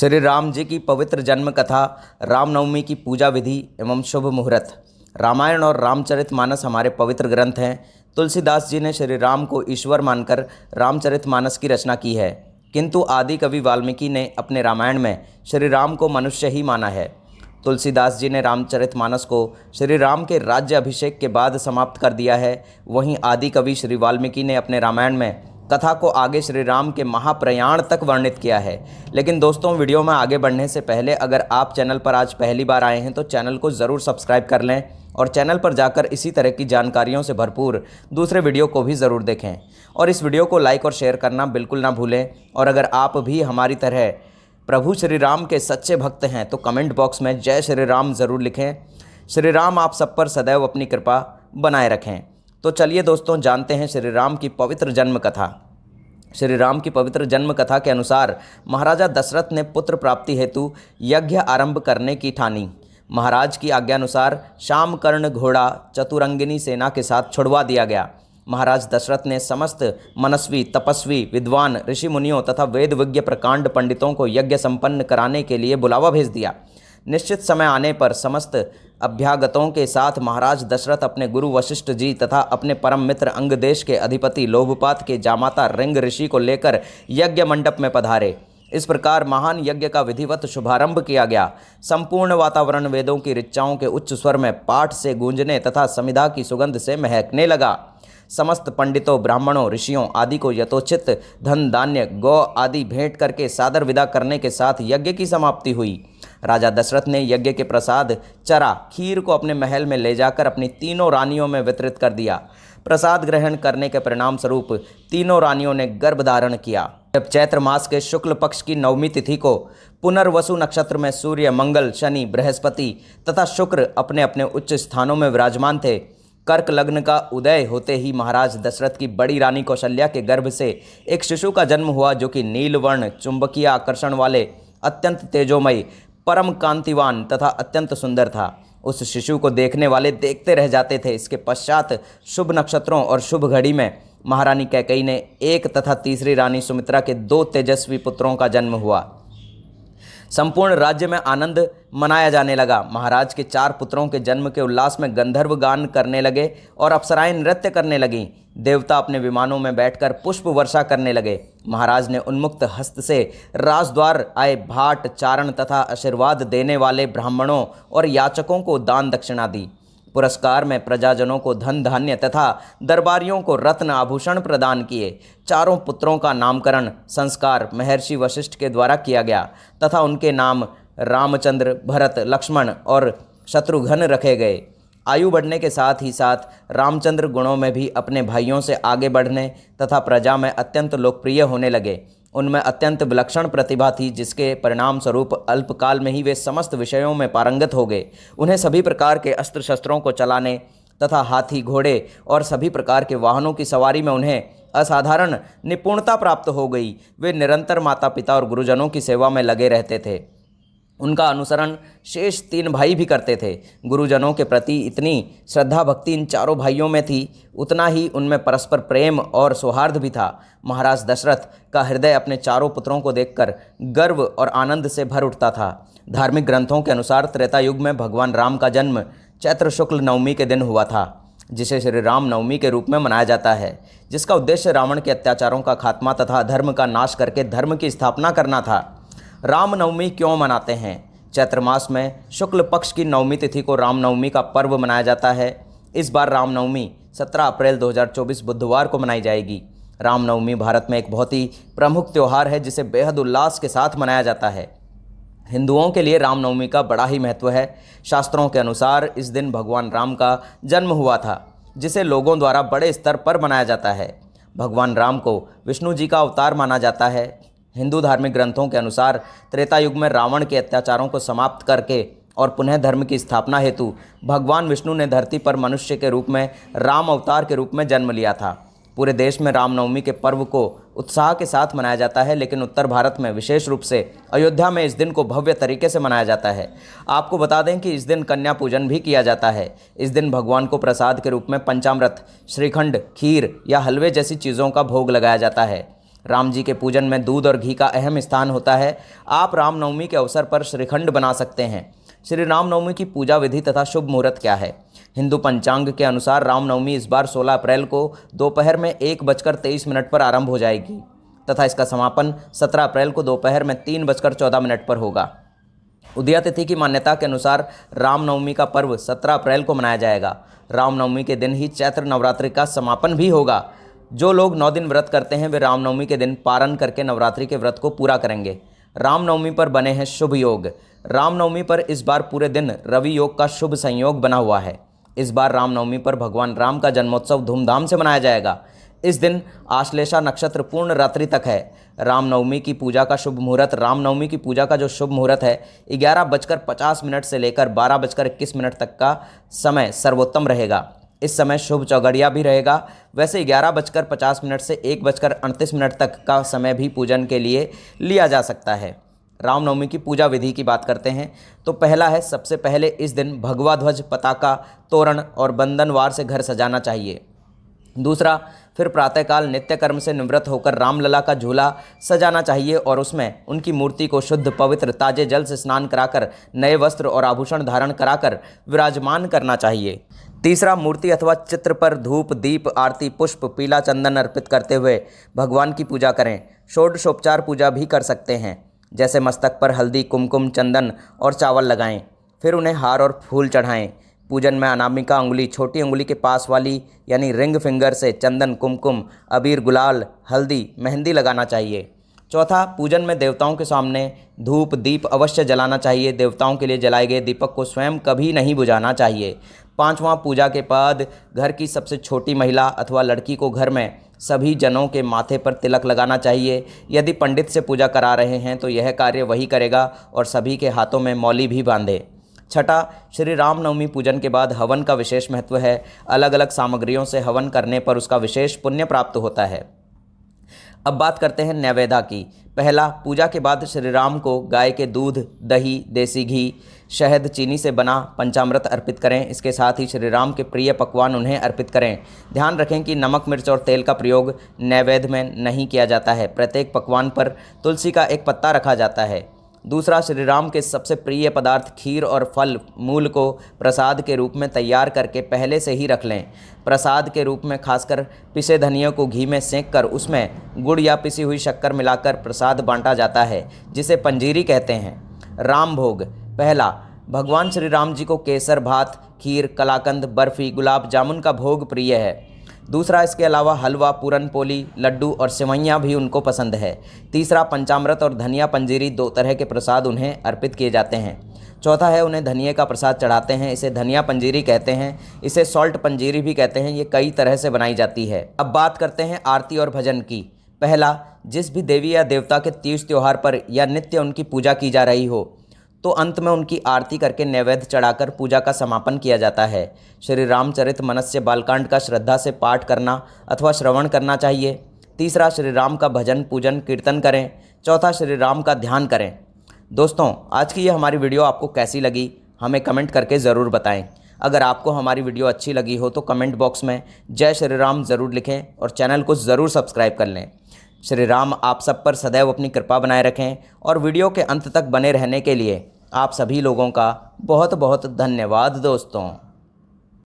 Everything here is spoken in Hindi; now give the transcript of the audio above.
श्री राम जी की पवित्र जन्म कथा, रामनवमी की पूजा विधि एवं शुभ मुहूर्त। रामायण और रामचरितमानस हमारे पवित्र ग्रंथ हैं। तुलसीदास जी ने श्री राम को ईश्वर मानकर रामचरितमानस की रचना की है, किंतु आदि कवि वाल्मीकि ने अपने रामायण में श्री राम को मनुष्य ही माना है। तुलसीदास जी ने रामचरितमानस को श्री राम के राज्य अभिषेक के बाद समाप्त कर दिया है। वहीं आदि कवि श्री वाल्मीकि ने अपने रामायण में कथा को आगे श्री राम के महाप्रयाण तक वर्णित किया है। लेकिन दोस्तों, वीडियो में आगे बढ़ने से पहले अगर आप चैनल पर आज पहली बार आए हैं तो चैनल को ज़रूर सब्सक्राइब कर लें और चैनल पर जाकर इसी तरह की जानकारियों से भरपूर दूसरे वीडियो को भी ज़रूर देखें और इस वीडियो को लाइक और शेयर करना बिल्कुल ना भूलें। और अगर आप भी हमारी तरह प्रभु श्री राम के सच्चे भक्त हैं तो कमेंट बॉक्स में जय श्री राम ज़रूर लिखें। श्री राम आप सब पर सदैव अपनी कृपा बनाए रखें। तो चलिए दोस्तों, जानते हैं श्री राम की पवित्र जन्म कथा। श्री राम की पवित्र जन्म कथा के अनुसार महाराजा दशरथ ने पुत्र प्राप्ति हेतु यज्ञ आरंभ करने की ठानी। महाराज की आज्ञानुसार शामकर्ण घोड़ा चतुरंगिनी सेना के साथ छुड़वा दिया गया। महाराज दशरथ ने समस्त मनस्वी, तपस्वी, विद्वान, ऋषि मुनियों तथा वेद विज्ञ प्रकांड पंडितों को यज्ञ संपन्न कराने के लिए बुलावा भेज दिया। निश्चित समय आने पर समस्त अभ्यागतों के साथ महाराज दशरथ अपने गुरु वशिष्ठ जी तथा अपने परम मित्र अंग देश के अधिपति लोभपात के जामाता रिंग ऋषि को लेकर यज्ञ मंडप में पधारे। इस प्रकार महान यज्ञ का विधिवत शुभारंभ किया गया। संपूर्ण वातावरण वेदों की ऋचाओं के उच्च स्वर में पाठ से गूंजने तथा समिधा की सुगंध से महकने लगा। समस्त पंडितों, ब्राह्मणों, ऋषियों आदि को यथोचित धन, धान्य, गौ आदि भेंट करके सादर विदा करने के साथ यज्ञ की समाप्ति हुई। राजा दशरथ ने यज्ञ के प्रसाद चरा खीर को अपने महल में ले जाकर अपनी तीनों रानियों में वितरित कर दिया। प्रसाद ग्रहण करने के परिणाम स्वरूप तीनों रानियों ने गर्भ धारण किया। जब चैत्र मास के शुक्ल पक्ष की नवमी तिथि को पुनर्वसु नक्षत्र में सूर्य, मंगल, शनि, बृहस्पति तथा शुक्र अपने अपने उच्च स्थानों में विराजमान थे, कर्क लग्न का उदय होते ही महाराज दशरथ की बड़ी रानी कौशल्या के गर्भ से एक शिशु का जन्म हुआ, जो कि नीलवर्ण, चुंबकीय आकर्षण वाले, अत्यंत तेजोमय, परम कांतिवान तथा अत्यंत सुंदर था। उस शिशु को देखने वाले देखते रह जाते थे। इसके पश्चात शुभ नक्षत्रों और शुभ घड़ी में महारानी कैकेयी ने एक तथा तीसरी रानी सुमित्रा के 2 तेजस्वी पुत्रों का जन्म हुआ। संपूर्ण राज्य में आनंद मनाया जाने लगा। महाराज के 4 पुत्रों के जन्म के उल्लास में गंधर्व गान करने लगे और अप्सराएं नृत्य करने लगीं। देवता अपने विमानों में बैठकर पुष्प वर्षा करने लगे। महाराज ने उन्मुक्त हस्त से राजद्वार आए भाट, चारण तथा आशीर्वाद देने वाले ब्राह्मणों और याचकों को दान दक्षिणा दी। पुरस्कार में प्रजाजनों को धन धान्य तथा दरबारियों को रत्न आभूषण प्रदान किए। 4 पुत्रों का नामकरण संस्कार महर्षि वशिष्ठ के द्वारा किया गया तथा उनके नाम रामचंद्र, भरत, लक्ष्मण और शत्रुघ्न रखे गए। आयु बढ़ने के साथ ही साथ रामचंद्र गुणों में भी अपने भाइयों से आगे बढ़ने तथा प्रजा में अत्यंत लोकप्रिय होने लगे। उनमें अत्यंत विलक्षण प्रतिभा थी, जिसके परिणाम स्वरूप अल्पकाल में ही वे समस्त विषयों में पारंगत हो गए। उन्हें सभी प्रकार के अस्त्र शस्त्रों को चलाने तथा हाथी, घोड़े और सभी प्रकार के वाहनों की सवारी में उन्हें असाधारण निपुणता प्राप्त हो गई। वे निरंतर माता पिता और गुरुजनों की सेवा में लगे रहते थे। उनका अनुसरण शेष 3 भाई भी करते थे। गुरुजनों के प्रति इतनी श्रद्धा भक्ति इन 4 भाइयों में थी, उतना ही उनमें परस्पर प्रेम और सौहार्द भी था। महाराज दशरथ का हृदय अपने 4 पुत्रों को देखकर गर्व और आनंद से भर उठता था। धार्मिक ग्रंथों के अनुसार त्रेता युग में भगवान राम का जन्म चैत्र शुक्ल नवमी के दिन हुआ था, जिसे श्री राम नवमी के रूप में मनाया जाता है, जिसका उद्देश्य रावण के अत्याचारों का खात्मा तथा अधर्म का नाश करके धर्म की स्थापना करना था। रामनवमी क्यों मनाते हैं? चैत्र मास में शुक्ल पक्ष की नवमी तिथि को रामनवमी का पर्व मनाया जाता है। इस बार रामनवमी 17 अप्रैल 2024 बुधवार को मनाई जाएगी। रामनवमी भारत में एक बहुत ही प्रमुख त्यौहार है, जिसे बेहद उल्लास के साथ मनाया जाता है। हिंदुओं के लिए रामनवमी का बड़ा ही महत्व है। शास्त्रों के अनुसार इस दिन भगवान राम का जन्म हुआ था, जिसे लोगों द्वारा बड़े स्तर पर मनाया जाता है। भगवान राम को विष्णु जी का अवतार माना जाता है। हिंदू धार्मिक ग्रंथों के अनुसार त्रेता युग में रावण के अत्याचारों को समाप्त करके और पुनः धर्म की स्थापना हेतु भगवान विष्णु ने धरती पर मनुष्य के रूप में राम अवतार के रूप में जन्म लिया था। पूरे देश में रामनवमी के पर्व को उत्साह के साथ मनाया जाता है, लेकिन उत्तर भारत में विशेष रूप से अयोध्या में इस दिन को भव्य तरीके से मनाया जाता है। आपको बता दें कि इस दिन कन्या पूजन भी किया जाता है। इस दिन भगवान को प्रसाद के रूप में पंचामृत, श्रीखंड, खीर या हलवे जैसी चीज़ों का भोग लगाया जाता है। राम जी के पूजन में दूध और घी का अहम स्थान होता है। आप रामनवमी के अवसर पर श्रीखंड बना सकते हैं। श्री रामनवमी की पूजा विधि तथा शुभ मुहूर्त क्या है? हिंदू पंचांग के अनुसार रामनवमी इस बार 16 अप्रैल को दोपहर में 1:23 पर आरंभ हो जाएगी तथा इसका समापन 17 अप्रैल को दोपहर में 3:14 पर होगा। उदया तिथि की मान्यता के अनुसार रामनवमी का पर्व 17 अप्रैल को मनाया जाएगा। रामनवमी के दिन ही चैत्र नवरात्रि का समापन भी होगा। जो लोग 9 दिन व्रत करते हैं वे रामनवमी के दिन पारण करके नवरात्रि के व्रत को पूरा करेंगे। रामनवमी पर बने हैं शुभ योग। रामनवमी पर इस बार पूरे दिन रवि योग का शुभ संयोग बना हुआ है। इस बार रामनवमी पर भगवान राम का जन्मोत्सव धूमधाम से मनाया जाएगा। इस दिन आश्लेषा नक्षत्र पूर्ण रात्रि तक है। रामनवमी की पूजा का शुभ मुहूर्त रामनवमी की पूजा का जो शुभ मुहूर्त है 11:50 से लेकर 12:21 तक का समय सर्वोत्तम रहेगा। इस समय शुभ चौगड़िया भी रहेगा। वैसे 11:50 से 1:38 तक का समय भी पूजन के लिए लिया जा सकता है। रामनवमी की पूजा विधि की बात करते हैं तो पहला है, सबसे पहले इस दिन भगवा ध्वज, पताका, तोरण और बंधनवार से घर सजाना चाहिए। दूसरा, फिर प्रातःकाल नित्य कर्म से निवृत्त होकर रामलला का झूला सजाना चाहिए और उसमें उनकी मूर्ति को शुद्ध पवित्र ताजे जल से स्नान कराकर नए वस्त्र और आभूषण धारण कराकर विराजमान करना चाहिए। तीसरा, मूर्ति अथवा चित्र पर धूप, दीप, आरती, पुष्प, पीला चंदन अर्पित करते हुए भगवान की पूजा करें। षोडशोपचार पूजा भी कर सकते हैं, जैसे मस्तक पर हल्दी, कुमकुम, चंदन और चावल लगाएं। फिर उन्हें हार और फूल चढ़ाएं। पूजन में अनामिका अंगुली, छोटी अंगुली के पास वाली यानी रिंग फिंगर से चंदन, कुमकुम, अबीर, गुलाल, हल्दी, मेहंदी लगाना चाहिए। चौथा, पूजन में देवताओं के सामने धूप दीप अवश्य जलाना चाहिए। देवताओं के लिए जलाए गए दीपक को स्वयं कभी नहीं बुझाना चाहिए। पांचवां, पूजा के बाद घर की सबसे छोटी महिला अथवा लड़की को घर में सभी जनों के माथे पर तिलक लगाना चाहिए। यदि पंडित से पूजा करा रहे हैं तो यह कार्य वही करेगा और सभी के हाथों में मौली भी बांधे। छठा, श्री रामनवमी पूजन के बाद हवन का विशेष महत्व है। अलग अलग सामग्रियों से हवन करने पर उसका विशेष पुण्य प्राप्त होता है। अब बात करते हैं नैवेद्य की। पहला, पूजा के बाद श्री राम को गाय के दूध, दही, देसी घी, शहद, चीनी से बना पंचामृत अर्पित करें। इसके साथ ही श्री राम के प्रिय पकवान उन्हें अर्पित करें। ध्यान रखें कि नमक, मिर्च और तेल का प्रयोग नैवेद्य में नहीं किया जाता है। प्रत्येक पकवान पर तुलसी का एक पत्ता रखा जाता है। दूसरा, श्री राम के सबसे प्रिय पदार्थ खीर और फल मूल को प्रसाद के रूप में तैयार करके पहले से ही रख लें। प्रसाद के रूप में खासकर पिसे धनियों को घी में सेंक कर उसमें गुड़ या पिसी हुई शक्कर मिलाकर प्रसाद बांटा जाता है, जिसे पंजीरी कहते हैं। राम भोग। पहला, भगवान श्री राम जी को केसर भात, खीर, कलाकंद, बर्फी, गुलाब जामुन का भोग प्रिय है। दूसरा, इसके अलावा हलवा, पूरन पोली, लड्डू और सेवइयाँ भी उनको पसंद है। तीसरा, पंचामृत और धनिया पंजीरी 2 तरह के प्रसाद उन्हें अर्पित किए जाते हैं। चौथा है, उन्हें धनिये का प्रसाद चढ़ाते हैं। इसे धनिया पंजीरी कहते हैं। इसे सॉल्ट पंजीरी भी कहते हैं। ये कई तरह से बनाई जाती है। अब बात करते हैं आरती और भजन की। पहला, जिस भी देवी या देवता के तीज त्योहार पर या नित्य उनकी पूजा की जा रही हो तो अंत में उनकी आरती करके नैवेद्य चढ़ाकर पूजा का समापन किया जाता है। श्री रामचरित मानस बालकांड का श्रद्धा से पाठ करना अथवा श्रवण करना चाहिए। तीसरा, श्री राम का भजन, पूजन, कीर्तन करें। चौथा, श्री राम का ध्यान करें। दोस्तों, आज की ये हमारी वीडियो आपको कैसी लगी हमें कमेंट करके ज़रूर बताएं। अगर आपको हमारी वीडियो अच्छी लगी हो तो कमेंट बॉक्स में जय श्री राम ज़रूर लिखें और चैनल को ज़रूर सब्सक्राइब कर लें। श्री राम आप सब पर सदैव अपनी कृपा बनाए रखें और वीडियो के अंत तक बने रहने के लिए आप सभी लोगों का बहुत बहुत धन्यवाद दोस्तों।